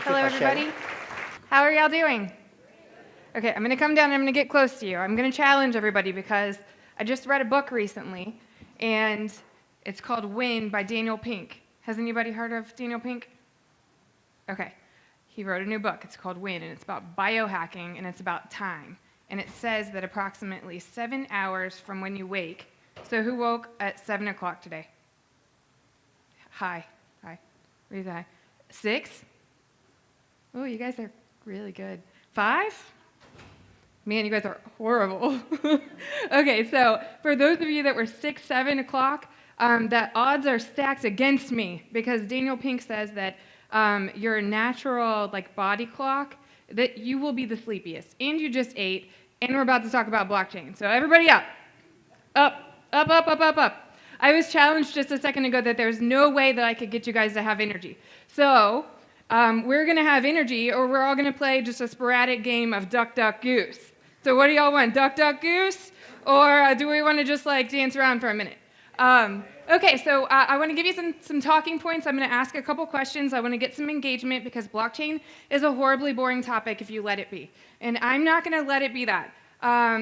Hello, everybody. How are y'all doing? Okay, I'm going to come down and I'm going to get close to you. I'm going to challenge everybody because I just read a book recently, and it's called Win by Daniel Pink. Has anybody heard of Daniel Pink? Okay. He wrote a new book. It's called Win, and it's about biohacking, and it's about time. And it says that approximately 7 hours from when you wake. So who woke at 7 o'clock today? Hi. Raise eye. 6? Oh, you guys are really good. 5? Man, you guys are horrible. Okay, so for those of you that were 6, 7 o'clock, that odds are stacked against me because Daniel Pink says that your natural body clock, that you will be the sleepiest. And you just ate, and we're about to talk about blockchain. So everybody up. Up. I was challenged just a second ago that there's no way that I could get you guys to have energy. So we're going to have energy, or we're all going to play just a sporadic game of duck, duck, goose. So what do y'all want, duck, duck, goose? Or do we want to just dance around for a minute? Okay, so I want to give you some talking points. I'm going to ask a couple questions. I want to get some engagement because blockchain is a horribly boring topic if you let it be. And I'm not going to let it be that.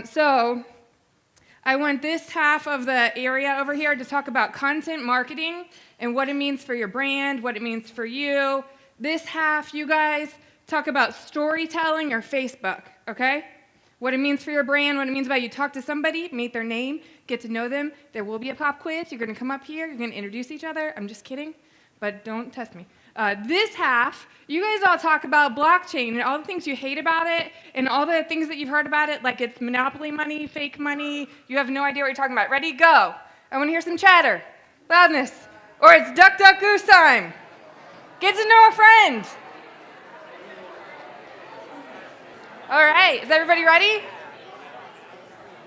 So I want this half of the area over here to talk about content marketing and what it means for your brand, what it means for you. This half, you guys, talk about storytelling or Facebook, okay? What it means for your brand, what it means about you talk to somebody, meet their name, get to know them. There will be a pop quiz. You're going to come up here. You're going to introduce each other. I'm just kidding, but don't test me. This half, you guys all talk about blockchain and all the things you hate about it and all the things that you've heard about it, like it's monopoly money, fake money. You have no idea what you're talking about. Ready? Go. I want to hear some chatter, loudness, or it's duck, duck, goose time. Get to know a friend. All right, is everybody ready?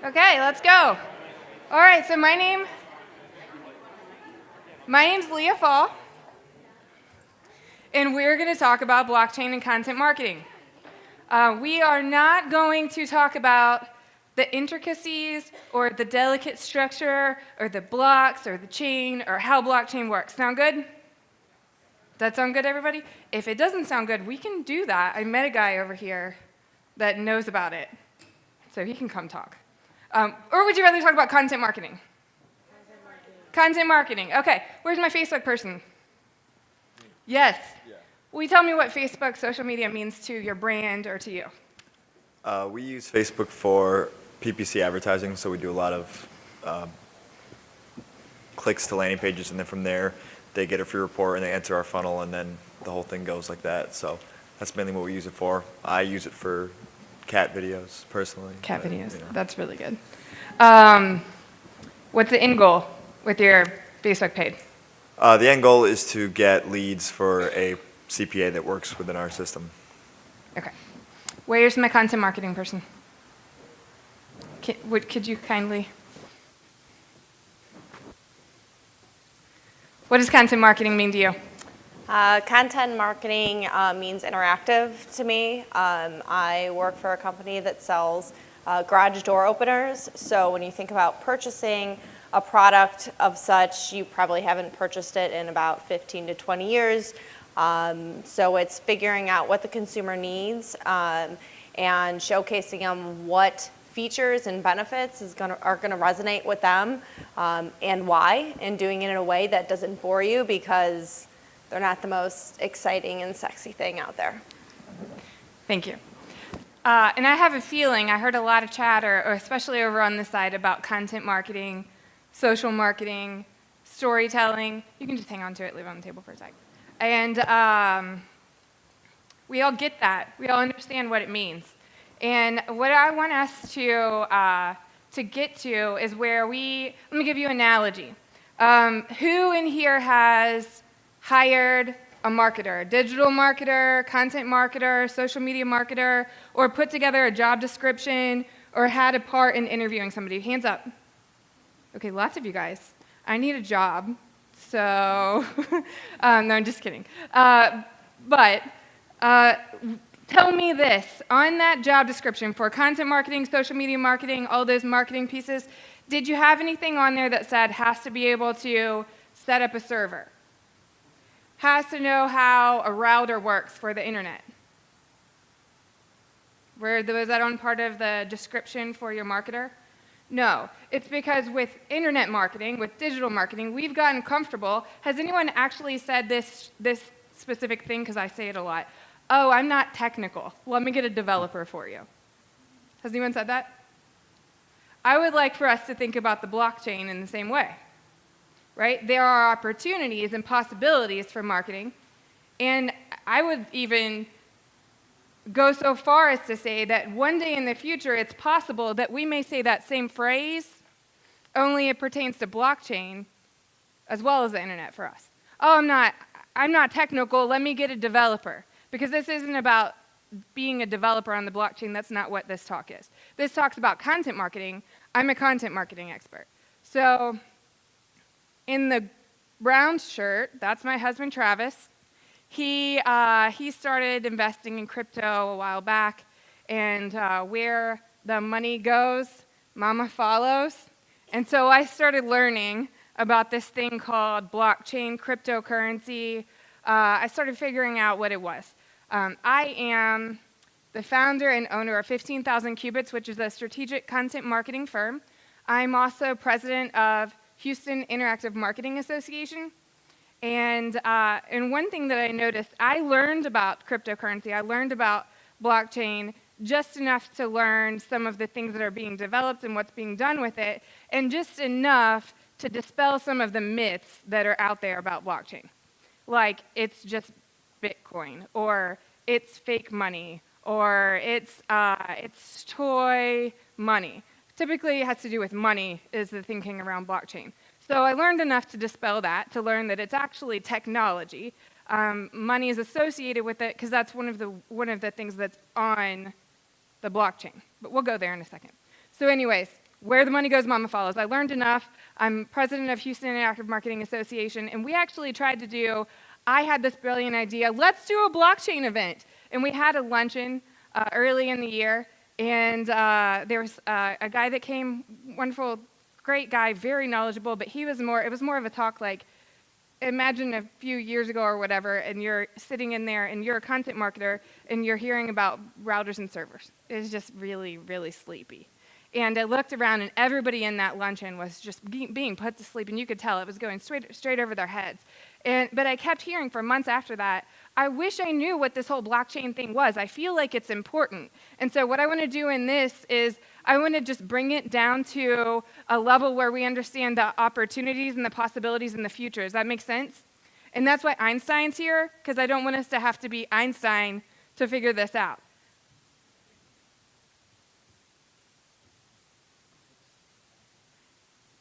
Okay, let's go. All right, so my name's Leah Faul, and we're going to talk about blockchain and content marketing. We are not going to talk about the intricacies or the delicate structure or the blocks or the chain or how blockchain works. Sound good? Does that sound good, everybody? If it doesn't sound good, we can do that. I met a guy over here that knows about it, so he can come talk. Or would you rather talk about content marketing? Content marketing. Okay, where's my Facebook person? Yes. Yeah. Will you tell me what Facebook social media means to your brand or to you? We use Facebook for PPC advertising, so we do a lot of clicks to landing pages, and then from there, they get a free report and they enter our funnel, and then the whole thing goes like that. So that's mainly what we use it for. I use it for cat videos, personally. Cat videos. You know. That's really good. What's the end goal with your Facebook page? The end goal is to get leads for a CPA that works within our system. Okay. Where's my content marketing person? Could you kindly? What does content marketing mean to you? Content marketing means interactive to me. I work for a company that sells garage door openers. So when you think about purchasing a product of such, you probably haven't purchased it in about 15 to 20 years. So it's figuring out what the consumer needs and showcasing them what features and benefits are going to resonate with them and why, and doing it in a way that doesn't bore you because they're not the most exciting and sexy thing out there. Thank you. And I have a feeling, I heard a lot of chatter, especially over on this side, about content marketing, social marketing, storytelling. You can just hang on to it, leave it on the table for a sec. And we all get that. We all understand what it means. And what I want us to get to is where let me give you an analogy. Who in here has hired a marketer, a digital marketer, content marketer, social media marketer, or put together a job description, or had a part in interviewing somebody? Hands up. Okay, lots of you guys. I need a job, so no, I'm just kidding. But tell me this, on that job description for content marketing, social media marketing, all those marketing pieces, did you have anything on there that said has to be able to set up a server? has to know how a router works for the internet? Was that on part of the description for your marketer? No, it's because with internet marketing, with digital marketing, we've gotten comfortable. Has anyone actually said this specific thing, because I say it a lot? Oh, I'm not technical. Let me get a developer for you. Has anyone said that? I would like for us to think about the blockchain in the same way, right? There are opportunities and possibilities for marketing, and I would even go so far as to say that one day in the future, it's possible that we may say that same phrase, only it pertains to blockchain as well as the internet for us. Oh, I'm not technical, let me get a developer. Because this isn't about being a developer on the blockchain, that's not what this talk is. This talk's about content marketing. I'm a content marketing expert. So in the brown shirt, that's my husband, Travis. He started investing in crypto a while back, and where the money goes, mama follows. And so I started learning about this thing called blockchain cryptocurrency. I started figuring out what it was. I am the founder and owner of 15,000 Cubits, which is a strategic content marketing firm. I'm also president of Houston Interactive Marketing Association. And one thing that I noticed, I learned about cryptocurrency, I learned about blockchain just enough to learn some of the things that are being developed and what's being done with it, and just enough to dispel some of the myths that are out there about blockchain. Like, it's just Bitcoin, or it's fake money, or it's toy money. Typically, it has to do with money is the thinking around blockchain. So I learned enough to dispel that, to learn that it's actually technology. Money is associated with it because that's one of the things that's on the blockchain. But we'll go there in a second. So anyways, where the money goes, mama follows. I learned enough. I'm president of Houston Interactive Marketing Association, and we actually tried to I had this brilliant idea, let's do a blockchain event. And we had a luncheon early in the year, and there was a guy that came, wonderful, great guy, very knowledgeable, but it was more of a talk like, imagine a few years ago or whatever, and you're sitting in there, and you're a content marketer, and you're hearing about routers and servers. It was just really, really sleepy. And I looked around, and everybody in that luncheon was just being put to sleep, and you could tell it was going straight over their heads. But I kept hearing for months after that, I wish I knew what this whole blockchain thing was. I feel like it's important. And so what I want to do in this is I want to just bring it down to a level where we understand the opportunities and the possibilities in the future. Does that make sense? And that's why Einstein's here, because I don't want us to have to be Einstein to figure this out.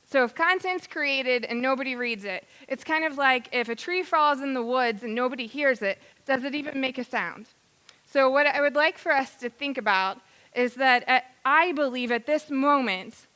So if content's created and nobody reads it, it's kind of like if a tree falls in the woods and nobody hears it, does it even make a sound? So what I would like for us to think about is that I believe at this moment,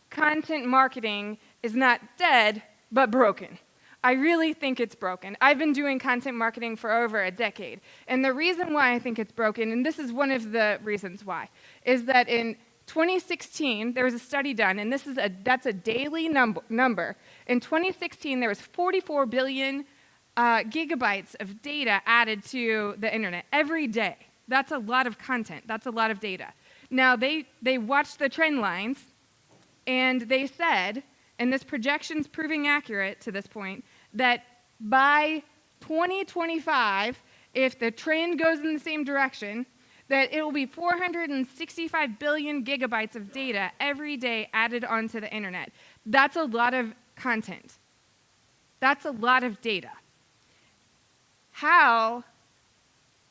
content marketing is not dead, but broken. I really think it's broken. I've been doing content marketing for over a decade. And the reason why I think it's broken, and this is one of the reasons why, is that in 2016, there was a study done, and that's a daily number. In 2016, there was 44 billion gigabytes of data added to the internet every day. That's a lot of content. That's a lot of data. Now, they watched the trend lines, and they said, and this projection's proving accurate to this point, that by 2025, if the trend goes in the same direction, that it will be 465 billion gigabytes of data every day added onto the internet. That's a lot of content. That's a lot of data. How,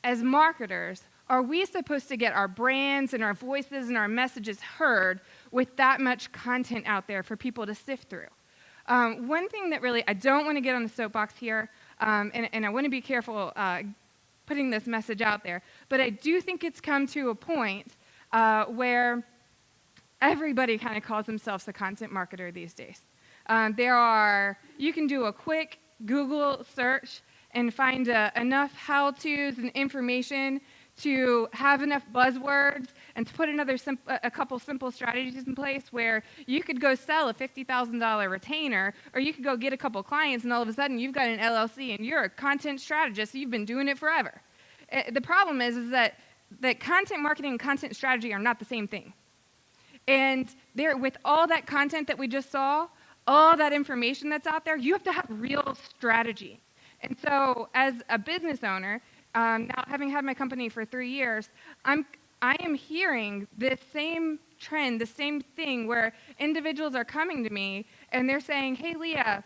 as marketers, are we supposed to get our brands and our voices and our messages heard with that much content out there for people to sift through? One thing that really, I don't want to get on the soapbox here, and I want to be careful putting this message out there, but I do think it's come to a point where everybody kind of calls themselves a content marketer these days. You can do a quick Google search and find enough how-tos and information to have enough buzzwords and to put a couple simple strategies in place where you could go sell a $50,000 retainer, or you could go get a couple clients, and all of a sudden you've got an LLC and you're a content strategist. You've been doing it forever. The problem is that content marketing and content strategy are not the same thing. And there, with all that content that we just saw, all that information that's out there, you have to have real strategy. And so as a business owner, now having had my company for 3 years, I am hearing this same trend, the same thing where individuals are coming to me and they're saying, hey, Leah,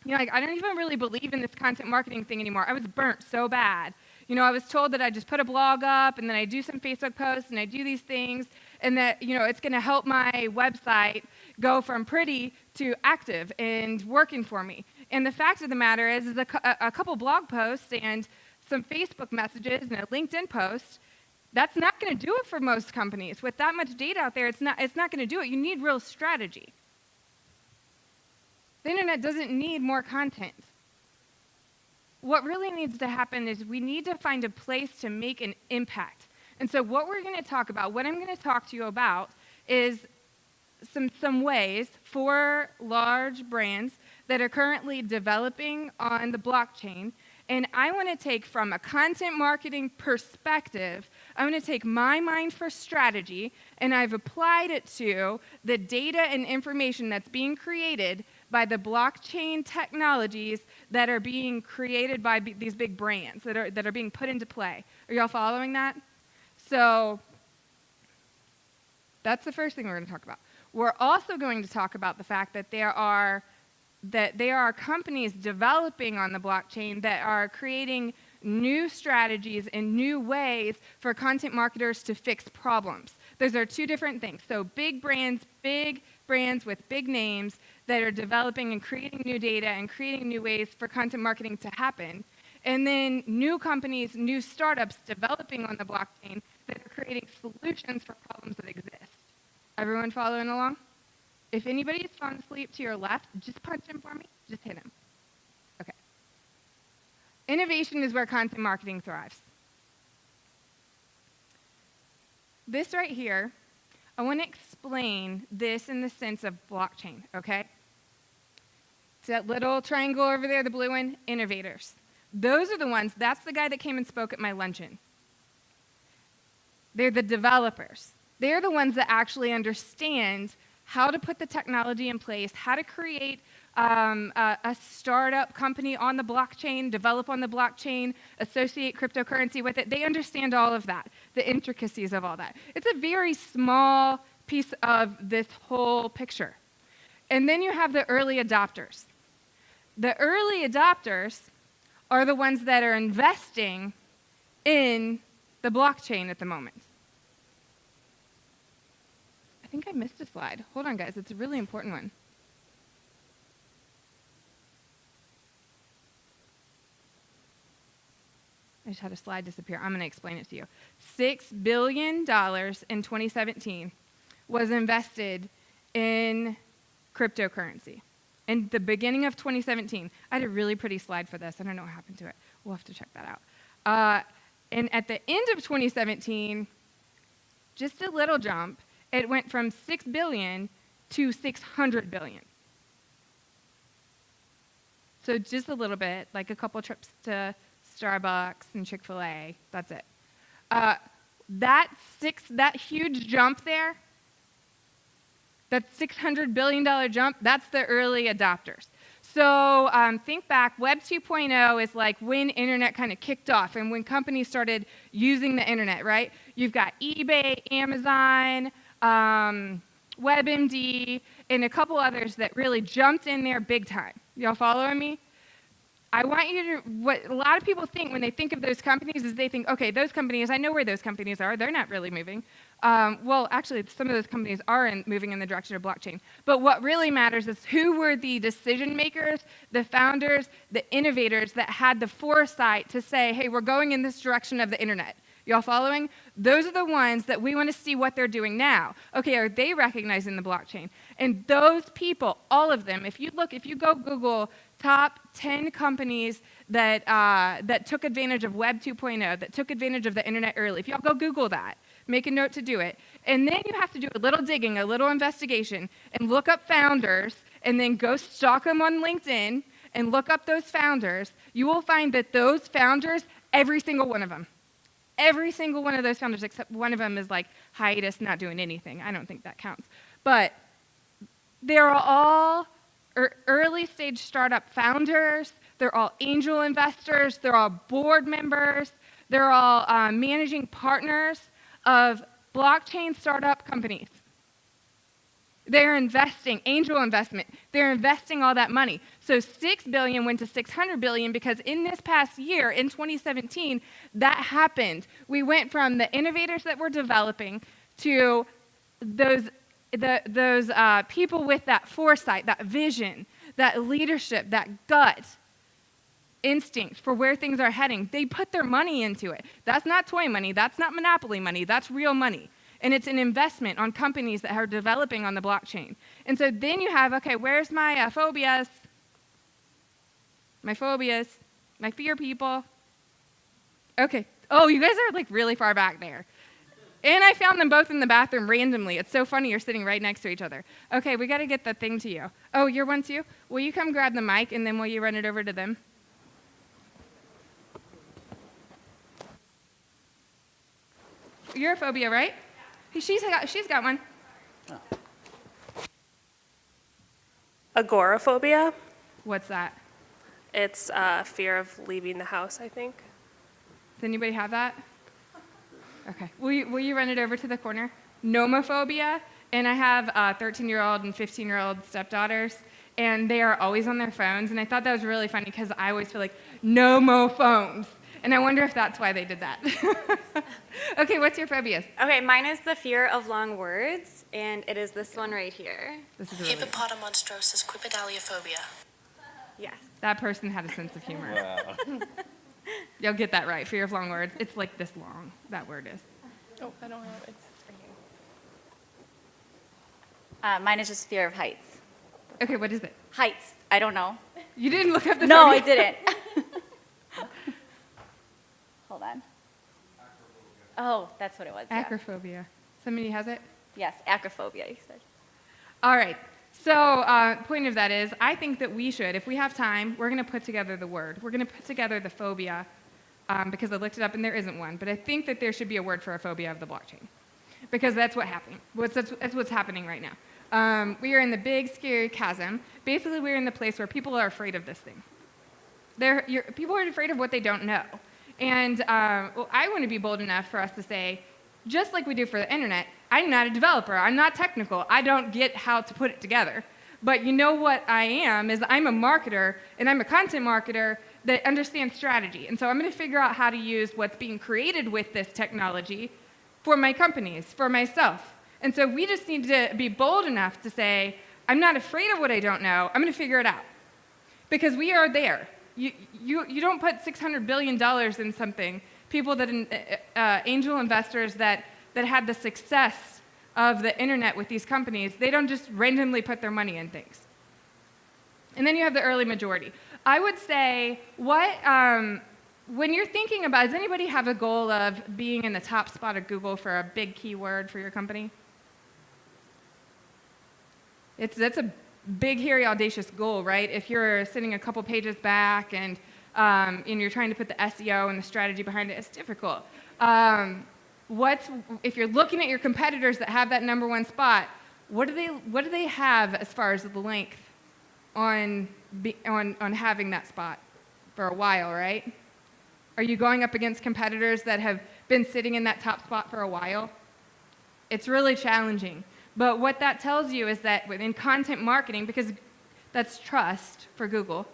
I don't even really believe in this content marketing thing anymore. I was burnt so bad. I was told that I just put a blog up and then I do some Facebook posts and I do these things and that, it's going to help my website go from pretty to active and working for me. And the fact of the matter is a couple blog posts and some Facebook messages and a LinkedIn post, that's not going to do it for most companies. With that much data out there, it's not going to do it. You need real strategy. The internet doesn't need more content. What really needs to happen is we need to find a place to make an impact. And so what we're going to talk about, what I'm going to talk to you about is some ways for large brands that are currently developing on the blockchain. And I want to take from a content marketing perspective, I want to take my mind for strategy, and I've applied it to the data and information that's being created by the blockchain technologies that are being created by these big brands that are being put into play. Are y'all following that? So that's the first thing we're going to talk about. We're also going to talk about the fact that there are companies developing on the blockchain that are creating new strategies and new ways for content marketers to fix problems. Those are two different things. So big brands with big names that are developing and creating new data and creating new ways for content marketing to happen. And then new companies, new startups developing on the blockchain that are creating solutions for problems that exist. Everyone following along? If anybody's fallen asleep to your left, just punch him for me. Just hit him. Okay. Innovation is where content marketing thrives. This right here, I want to explain this in the sense of blockchain, okay? It's that little triangle over there, the blue one, innovators. Those are the ones, that's the guy that came and spoke at my luncheon. They're the developers. They're the ones that actually understand how to put the technology in place, how to create a startup company on the blockchain, develop on the blockchain, associate cryptocurrency with it. They understand all of that, the intricacies of all that. It's a very small piece of this whole picture. And then you have the early adopters. The early adopters are the ones that are investing in the blockchain at the moment. I think I missed a slide. Hold on, guys. It's a really important one. I just had a slide disappear. I'm going to explain it to you. $6 billion in 2017 was invested in cryptocurrency. In the beginning of 2017. I had a really pretty slide for this. I don't know what happened to it. We'll have to check that out. And at the end of 2017, just a little jump, it went from 6 billion to 600 billion. So just a little bit, like a couple trips to Starbucks and Chick-fil-A, that's it. That huge jump there, that $600 billion jump, that's the early adopters. So think back, Web 2.0 is like when internet kind of kicked off and when companies started using the internet, right? You've got eBay, Amazon, WebMD, and a couple others that really jumped in there big time. Y'all following me? I want you to, what a lot of people think when they think of those companies is they think, okay, those companies, I know where those companies are. They're not really moving. Well, actually, some of those companies are moving in the direction of blockchain. But what really matters is who were the decision makers, the founders, the innovators that had the foresight to say, hey, we're going in this direction of the internet. Y'all following? Those are the ones that we want to see what they're doing now. Okay, are they recognizing the blockchain? And those people, all of them, if you go Google top 10 companies that took advantage of Web 2.0, that took advantage of the internet early. If y'all go Google that, make a note to do it. And then you have to do a little digging, a little investigation, and look up founders, and then go stalk them on LinkedIn and look up those founders. You will find that those founders, every single one of them, every single one of those founders, except one of them is like hiatus, not doing anything. I don't think that counts. But they're all early stage startup founders. They're all angel investors. They're all board members. They're all managing partners of blockchain startup companies. They're investing, angel investment. They're investing all that money. So $6 billion went to $600 billion because in this past year, in 2017, that happened. We went from the innovators that were developing to those people with that foresight, that vision, that leadership, that gut instinct for where things are heading. They put their money into it. That's not toy money. That's not monopoly money. That's real money. And it's an investment on companies that are developing on the blockchain. And so then you have, okay, where's my phobias? My phobias, my fear people. Okay. Oh, you guys are like really far back there. And I found them both in the bathroom randomly. It's so funny, you're sitting right next to each other. Okay, we got to get the thing to you. Oh, you're one too? Will you come grab the mic, and then will you run it over to them? You're a phobia, right? She's got one. Agoraphobia. What's that? It's fear of leaving the house, I think. Does anybody have that? Okay. Will you run it over to the corner? Nomophobia. And I have 13-year-old and 15-year-old stepdaughters, and they are always on their phones. And I thought that was really funny because I always feel like, no more phones. And I wonder if that's why they did that. Okay, what's your phobias? Okay, mine is the fear of long words, and it is this one right here. This is really Hippopotamonstrosis quipedaliophobia. Yes. That person had a sense of humor. Wow. You'll get that right. Fear of long words. It's like this long, that word is. Oh, I don't know. It's right here. Mine is just fear of heights. Okay, what is it? Heights. I don't know. You didn't look up the No, I phobia? didn't. Hold on. Oh, that's what it was. Yeah. Acrophobia. Somebody has it? Yes, acrophobia, you said. All right. So point of that is, I think that we should, if we have time, we're going to put together the word. We're going to put together the phobia because I looked it up and there isn't one. But I think that there should be a word for a phobia of the blockchain because that's what happened. That's what's happening right now. We are in the big, scary chasm. Basically, we're in the place where people are afraid of this thing. People are afraid of what they don't know. And I want to be bold enough for us to say, just like we do for the internet, I'm not a developer. I'm not technical. I don't get how to put it together. But you know what I am is I'm a marketer, and I'm a content marketer that understands strategy. And so I'm going to figure out how to use what's being created with this technology for my companies, for myself. And so we just need to be bold enough to say, I'm not afraid of what I don't know. I'm going to figure it out. Because we are there. You don't put $600 billion in something. People that angel investors that had the success of the internet with these companies, they don't just randomly put their money in things. And then you have the early majority. I would say, when you're thinking about, does anybody have a goal of being in the top spot of Google for a big keyword for your company? That's a big, hairy, audacious goal, right? If you're sitting a couple pages back and you're trying to put the SEO and the strategy behind it, it's difficult. If you're looking at your competitors that have that number one spot, what do they have as far as the length on having that spot for a while, right? Are you going up against competitors that have been sitting in that top spot for a while? It's really challenging. But what that tells you is that within content marketing, because that's trust for Google,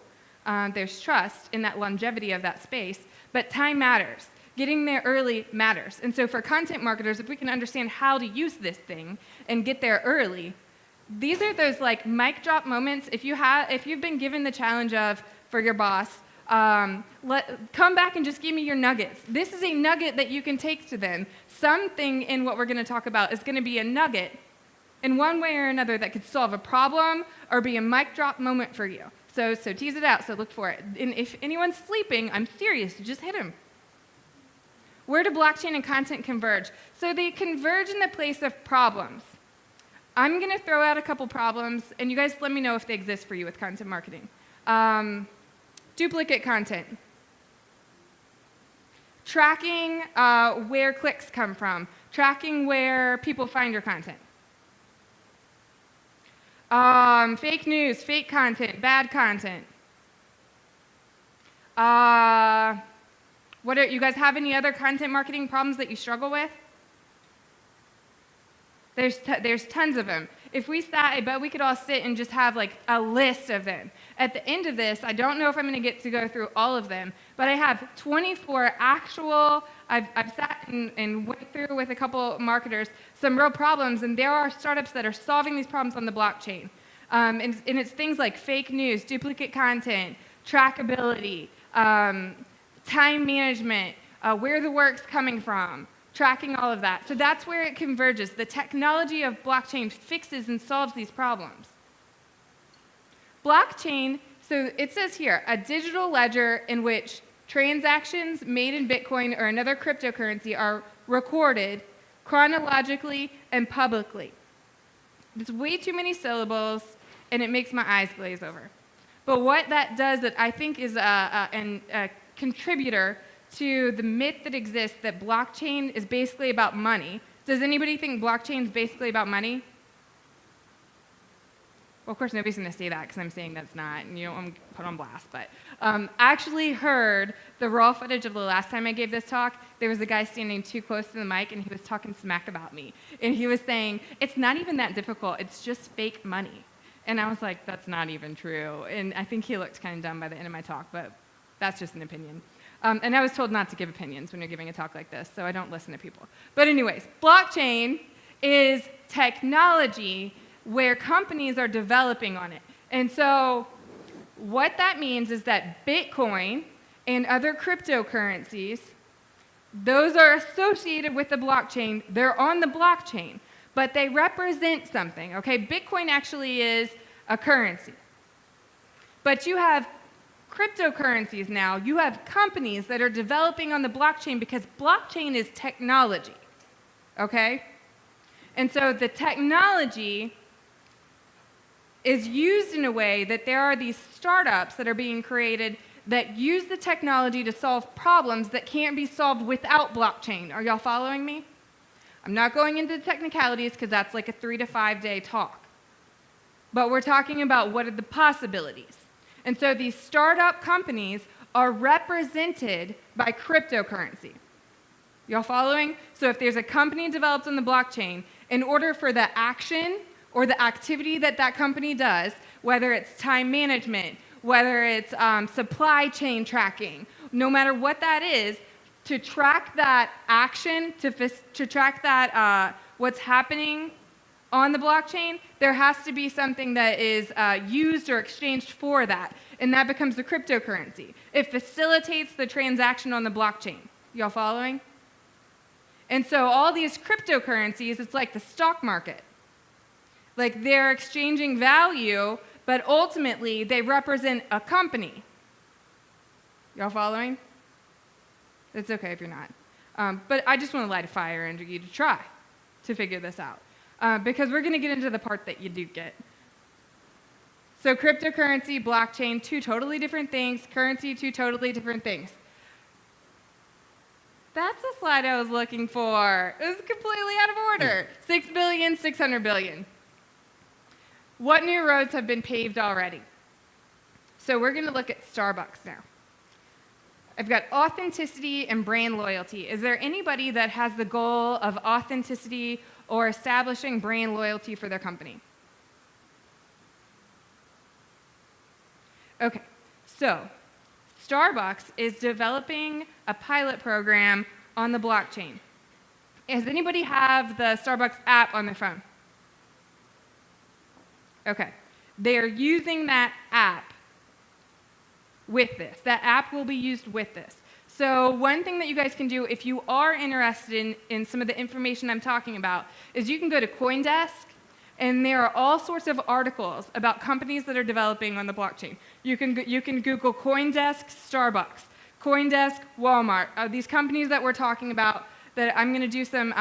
there's trust in that longevity of that space, but time matters. Getting there early matters. And so for content marketers, if we can understand how to use this thing and get there early, these are those like mic drop moments. If you've been given the challenge of, for your boss, come back and just give me your nuggets. This is a nugget that you can take to them. Something in what we're going to talk about is going to be a nugget in one way or another that could solve a problem or be a mic drop moment for you. So tease it out, so look for it. And if anyone's sleeping, I'm serious, just hit them. Where do blockchain and content converge? So they converge in the place of problems. I'm going to throw out a couple problems, and you guys let me know if they exist for you with content marketing. Duplicate content. Tracking where clicks come from. Tracking where people find your content. Fake news, fake content, bad content. You guys have any other content marketing problems that you struggle with? There's tons of them. If we sat, I bet we could all sit and just have like a list of them. At the end of this, I don't know if I'm going to get to go through all of them, but I have 24 actual, I've sat and went through with a couple marketers some real problems, and there are startups that are solving these problems on the blockchain. And it's things like fake news, duplicate content, trackability, time management, where the work's coming from, tracking all of that. So that's where it converges. The technology of blockchain fixes and solves these problems. Blockchain, so it says here, a digital ledger in which transactions made in Bitcoin or another cryptocurrency are recorded chronologically and publicly. It's way too many syllables, and it makes my eyes glaze over. But what that does that I think is a contributor to the myth that exists that blockchain is basically about money. Does anybody think blockchain is basically about money? Well, of course, nobody's going to say that because I'm saying that's not, and you don't want to put on blast. But I actually heard the raw footage of the last time I gave this talk. There was a guy standing too close to the mic, and he was talking smack about me. And he was saying, it's not even that difficult. It's just fake money. And I was like, that's not even true. And I think he looked kind of dumb by the end of my talk, but that's just an opinion. And I was told not to give opinions when you're giving a talk like this, so I don't listen to people. But anyways, blockchain is technology where companies are developing on it. And so what that means is that Bitcoin and other cryptocurrencies, those are associated with the blockchain. They're on the blockchain, but they represent something, okay? Bitcoin actually is a currency. But you have cryptocurrencies now, you have companies that are developing on the blockchain because blockchain is technology, okay? And so the technology is used in a way that there are these startups that are being created that use the technology to solve problems that can't be solved without blockchain. Are y'all following me? I'm not going into the technicalities because that's like a 3 to 5 day talk. But we're talking about what are the possibilities. And so these startup companies are represented by cryptocurrency. Y'all following? So if there's a company developed on the blockchain, in order for the action or the activity that that company does, whether it's time management, whether it's supply chain tracking, no matter what that is, to track that action, to track that what's happening on the blockchain, there has to be something that is used or exchanged for that, and that becomes the cryptocurrency. It facilitates the transaction on the blockchain. Y'all following? And so all these cryptocurrencies, it's like the stock market. Like they're exchanging value, but ultimately they represent a company. Y'all following? It's okay if you're not. But I just want to light a fire under you to try to figure this out. Because we're going to get into the part that you do get. So cryptocurrency, blockchain, two totally different things. Currency, two totally different things. That's the slide I was looking for. It was completely out of order. 6 billion, 600 billion. What new roads have been paved already? So we're going to look at Starbucks now. I've got authenticity and brand loyalty. Is there anybody that has the goal of authenticity or establishing brand loyalty for their company? Okay, so Starbucks is developing a pilot program on the blockchain. Does anybody have the Starbucks app on their phone? Okay, they're using that app with this. That app will be used with this. So one thing that you guys can do if you are interested in some of the information I'm talking about is you can go to CoinDesk And there are all sorts of articles about companies that are developing on the blockchain. You can Google CoinDesk, Starbucks, CoinDesk, Walmart. These companies that we're talking about that I'm going to do some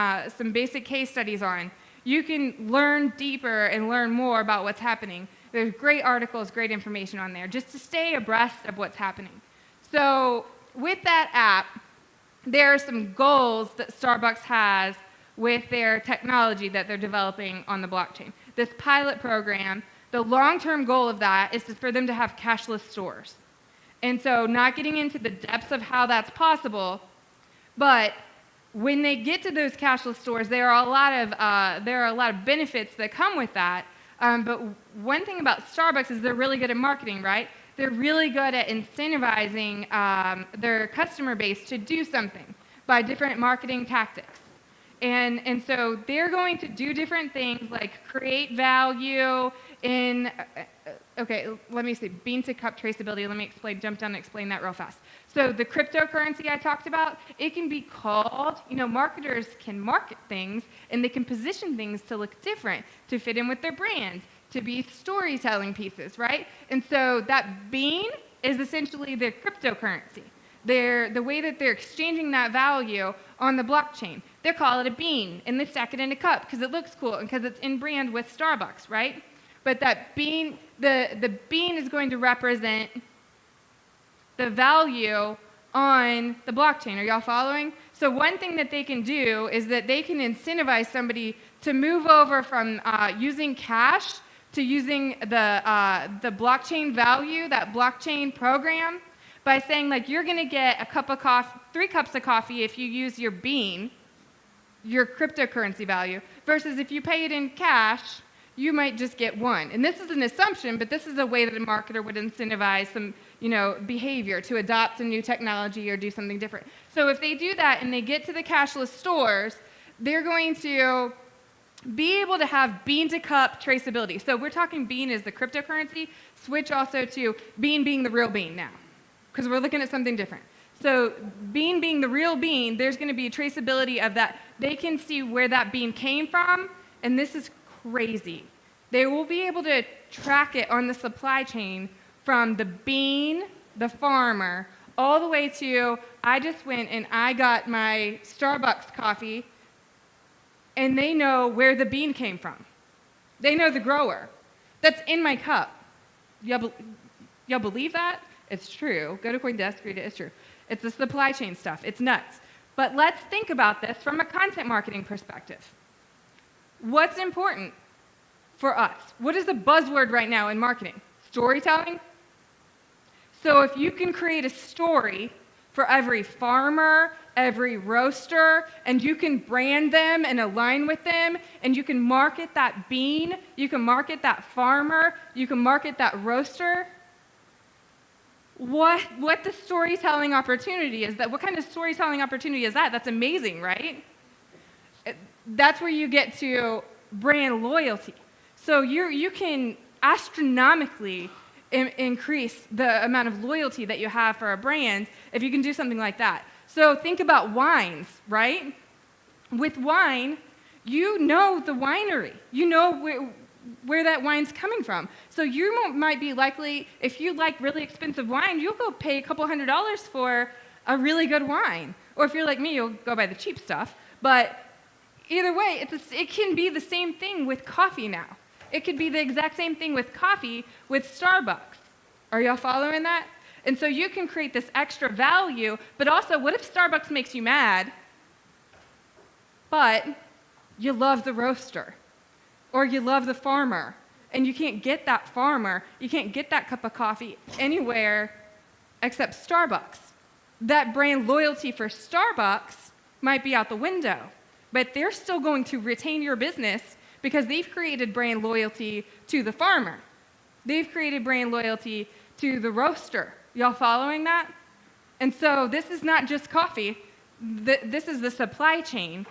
basic case studies on. You can learn deeper and learn more about what's happening. There's great articles, great information on there, just to stay abreast of what's happening. So with that app, there are some goals that Starbucks has with their technology that they're developing on the blockchain. This pilot program, the long-term goal of that is for them to have cashless stores. And so not getting into the depths of how that's possible, but when they get to those cashless stores, there are a lot of benefits that come with that. But one thing about Starbucks is they're really good at marketing, right? They're really good at incentivizing their customer base to do something by different marketing tactics. And so they're going to do different things like create value in, okay, let me see, bean to cup traceability. Let me jump down and explain that real fast. So the cryptocurrency I talked about, it can be called, marketers can market things and they can position things to look different, to fit in with their brand, to be storytelling pieces, right? And so that bean is essentially the cryptocurrency. The way that they're exchanging that value on the blockchain. They call it a bean, and they stack it in a cup because it looks cool and because it's in brand with Starbucks, right? But that bean, the bean is going to represent the value on the blockchain. Are y'all following? So one thing that they can do is that they can incentivize somebody to move over from using cash to using the blockchain value, that blockchain program, by saying, like, you're going to get a cup of coffee, 3 cups of coffee if you use your bean, your cryptocurrency value, versus if you pay it in cash, you might just get 1. And this is an assumption, but this is a way that a marketer would incentivize some, behavior to adopt a new technology or do something different. So if they do that and they get to the cashless stores, they're going to be able to have bean to cup traceability. So we're talking bean as the cryptocurrency, switch also to bean being the real bean now, because we're looking at something different. So bean being the real bean, there's going to be a traceability of that. They can see where that bean came from, and this is crazy. They will be able to track it on the supply chain from the bean, the farmer, all the way to, I just went and I got my Starbucks coffee, and they know where the bean came from. They know the grower. That's in my cup. Y'all believe that? It's true. Go to CoinDesk, read it. It's true. It's the supply chain stuff. It's nuts. But let's think about this from a content marketing perspective. What's important for us? What is the buzzword right now in marketing? Storytelling? So if you can create a story for every farmer, every roaster, and you can brand them and align with them, and you can market that bean, you can market that farmer, you can market that roaster, what the storytelling opportunity is that? What kind of storytelling opportunity is that? That's amazing, right? That's where you get to brand loyalty. So you can astronomically increase the amount of loyalty that you have for a brand if you can do something like that. So think about wines, right? With wine, you know the winery. You know where that wine's coming from. So you might be likely, if you like really expensive wine, you'll go pay a couple $100s for a really good wine. Or if you're like me, you'll go buy the cheap stuff. But either way, it can be the same thing with coffee now. It could be the exact same thing with coffee with Starbucks. Are y'all following that? And so you can create this extra value, but also, what if Starbucks makes you mad, but you love the roaster, or you love the farmer, and you can't get that farmer, you can't get that cup of coffee anywhere except Starbucks. That brand loyalty for Starbucks might be out the window, but they're still going to retain your business because they've created brand loyalty to the farmer. They've created brand loyalty to the roaster. Y'all following that? And so this is not just coffee. This is the supply chain.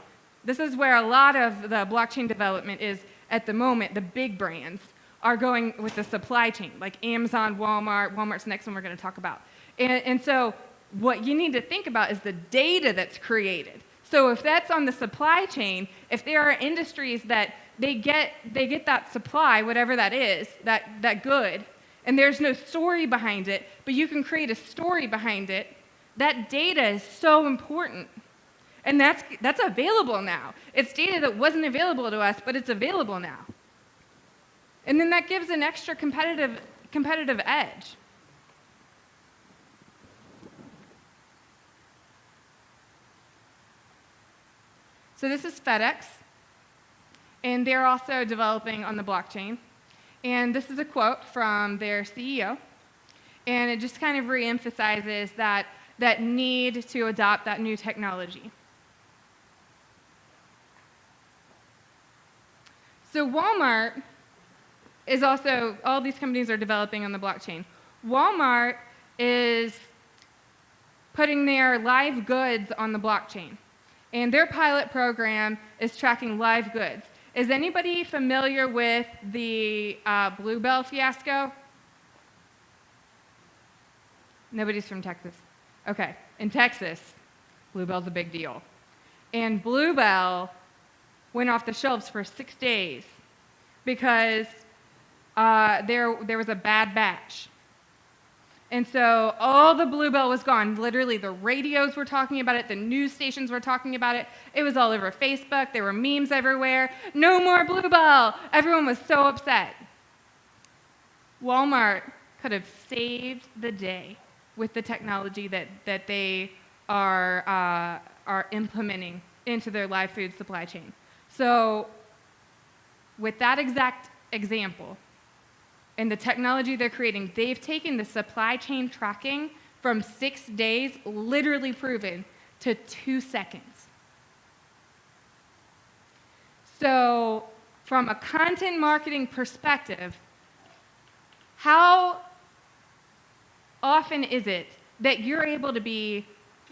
This is where a lot of the blockchain development is at the moment. The big brands are going with the supply chain, like Amazon, Walmart. Walmart's the next one we're going to talk about. And so what you need to think about is the data that's created. So if that's on the supply chain, if there are industries that they get that supply, whatever that is, that good, and there's no story behind it, but you can create a story behind it. That data is so important. And that's available now. It's data that wasn't available to us, but it's available now. And then that gives an extra competitive edge. So this is FedEx, and they're also developing on the blockchain. And this is a quote from their CEO, and it just kind of reemphasizes that need to adopt that new technology. So Walmart is also, all these companies are developing on the blockchain. Walmart is putting their live goods on the blockchain. And their pilot program is tracking live goods. Is anybody familiar with the Bluebell Fiasco? Nobody's from Texas. Okay, in Texas, Bluebell's a big deal. And Bluebell went off the shelves for 6 days because there was a bad batch. And so all the Bluebell was gone. Literally, the radios were talking about it. The news stations were talking about it. It was all over Facebook. There were memes everywhere. No more Bluebell. Everyone was so upset. Walmart could have saved the day with the technology that they are implementing into their live food supply chain. So with that exact example, and the technology they're creating, they've taken the supply chain tracking from 6 days, literally proven, to 2 seconds. So from a content marketing perspective, how often is it that you're able to be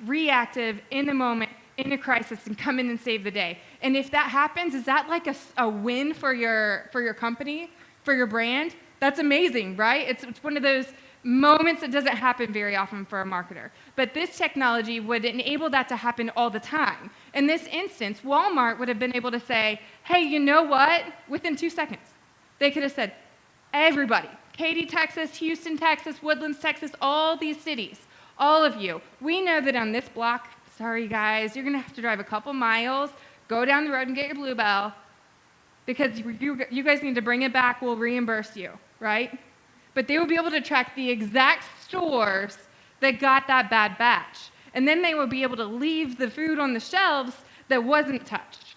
reactive in the moment, in a crisis, and come in and save the day? And if that happens, is that like a win for your company, for your brand? That's amazing, right? It's one of those moments that doesn't happen very often for a marketer. But this technology would enable that to happen all the time. In this instance, Walmart would have been able to say, hey, you know what? Within 2 seconds, they could have said, everybody, Katy, Texas, Houston, Texas, Woodlands, Texas, all these cities, all of you, we know that on this block, sorry guys, you're going to have to drive a couple miles, go down the road and get your Bluebell, because you guys need to bring it back, we'll reimburse you, right? But they will be able to track the exact stores that got that bad batch. And then they will be able to leave the food on the shelves that wasn't touched.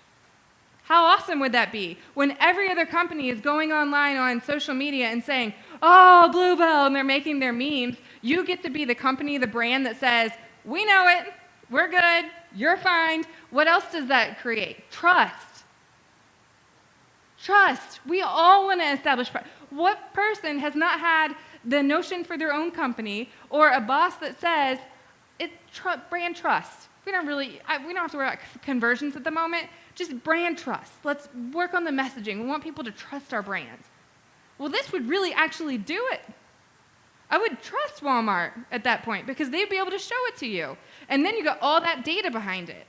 How awesome would that be? When every other company is going online on social media and saying, oh, Bluebell, and they're making their memes, you get to be the company, the brand that says, we know it, we're good, you're fine. What else does that create? Trust. Trust. We all want to establish trust. What person has not had the notion for their own company or a boss that says, brand trust? We don't have to worry about conversions at the moment. Just brand trust. Let's work on the messaging. We want people to trust our brands. Well, this would really actually do it. I would trust Walmart at that point because they'd be able to show it to you. And then you got all that data behind it.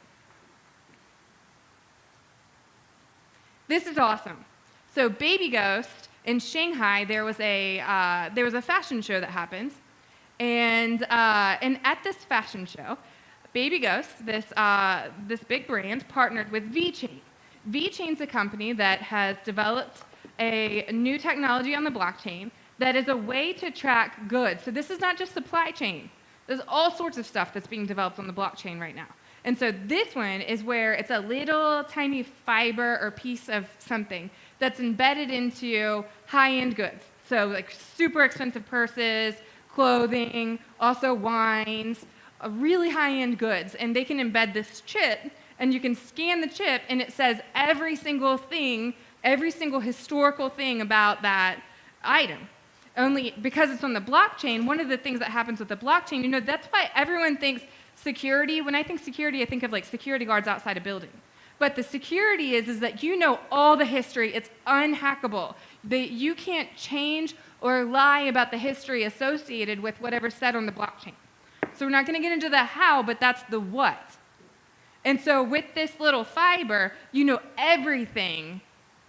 This is awesome. So Baby Ghost in Shanghai, there was a fashion show that happened, and at this fashion show, Baby Ghost, this big brand, partnered with VeChain. VeChain's a company that has developed a new technology on the blockchain that is a way to track goods. So this is not just supply chain. There's all sorts of stuff that's being developed on the blockchain right now. And so this one is where it's a little tiny fiber or piece of something that's embedded into high-end goods. So like super expensive purses, clothing, also wines, really high-end goods. And they can embed this chip, and you can scan the chip, and it says every single thing, every single historical thing about that item. Only because it's on the blockchain, one of the things that happens with the blockchain, that's why everyone thinks security. When I think security, I think of like security guards outside a building. But the security is that all the history. It's unhackable. You can't change or lie about the history associated with whatever's said on the blockchain. So we're not going to get into the how, but that's the what. And so with this little fiber, everything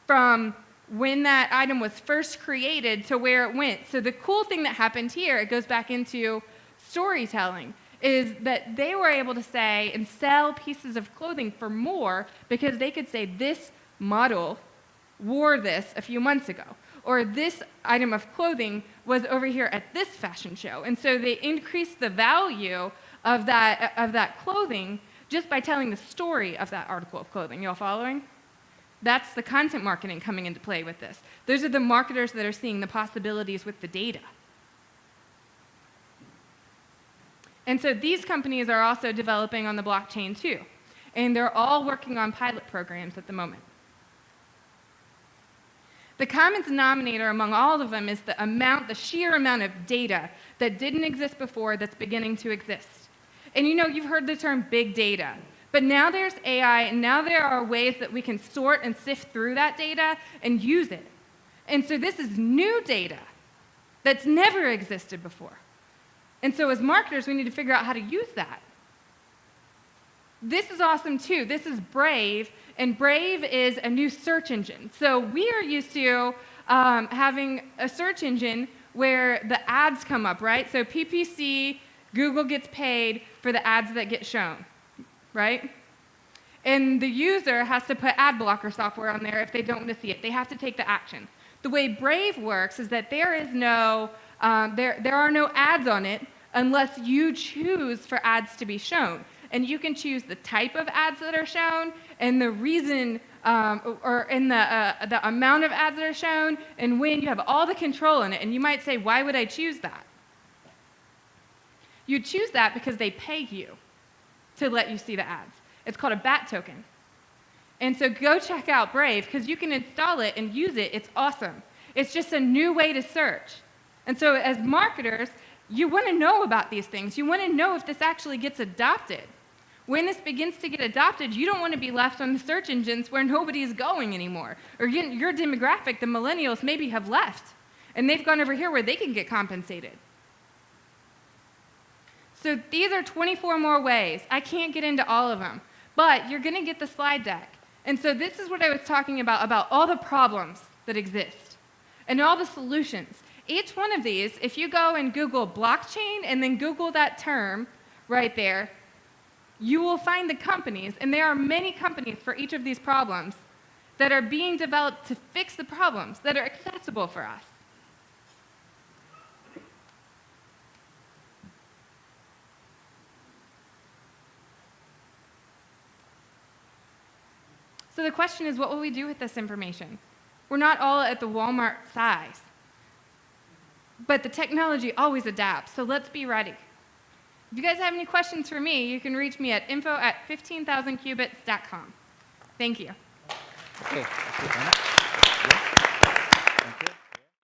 from when that item was first created to where it went. So the cool thing that happened here, it goes back into storytelling, is that they were able to say and sell pieces of clothing for more because they could say this model wore this a few months ago, or this item of clothing was over here at this fashion show. And so they increased the value of that clothing just by telling the story of that article of clothing. You all following? That's the content marketing coming into play with this. Those are the marketers that are seeing the possibilities with the data. And so these companies are also developing on the blockchain too. And they're all working on pilot programs at the moment. The common denominator among all of them is the sheer amount of data that didn't exist before that's beginning to exist. And you know, you've heard the term big data. But now there's AI, and now there are ways that we can sort and sift through that data and use it. And so this is new data that's never existed before. And so as marketers, we need to figure out how to use that. This is awesome too. This is Brave, and Brave is a new search engine. So we are used to having a search engine where the ads come up, right? So PPC, Google gets paid for the ads that get shown, right? And the user has to put ad blocker software on there if they don't want to see it. They have to take the action. The way Brave works is that there are no ads on it unless you choose for ads to be shown. And you can choose the type of ads that are shown and the reason or in the amount of ads that are shown and when. You have all the control in it. And you might say, why would I choose that? You choose that because they pay you to let you see the ads. It's called a BAT token. And so go check out Brave because you can install it and use it. It's awesome. It's just a new way to search. And so as marketers, you want to know about these things. You want to know if this actually gets adopted. When this begins to get adopted, you don't want to be left on the search engines where nobody is going anymore. Or your demographic, the millennials, maybe have left. And they've gone over here where they can get compensated. So these are 24 more ways. I can't get into all of them. But you're going to get the slide deck. And so this is what I was talking about all the problems that exist and all the solutions. Each one of these, if you go and Google blockchain and then Google that term right there, you will find the companies, and there are many companies for each of these problems that are being developed to fix the problems that are accessible for us. So the question is, what will we do with this information? We're not all at the Walmart size. But the technology always adapts, so let's be ready. If you guys have any questions for me, you can reach me at info@15,000cubits.com. Thank you. Okay, thank you very much.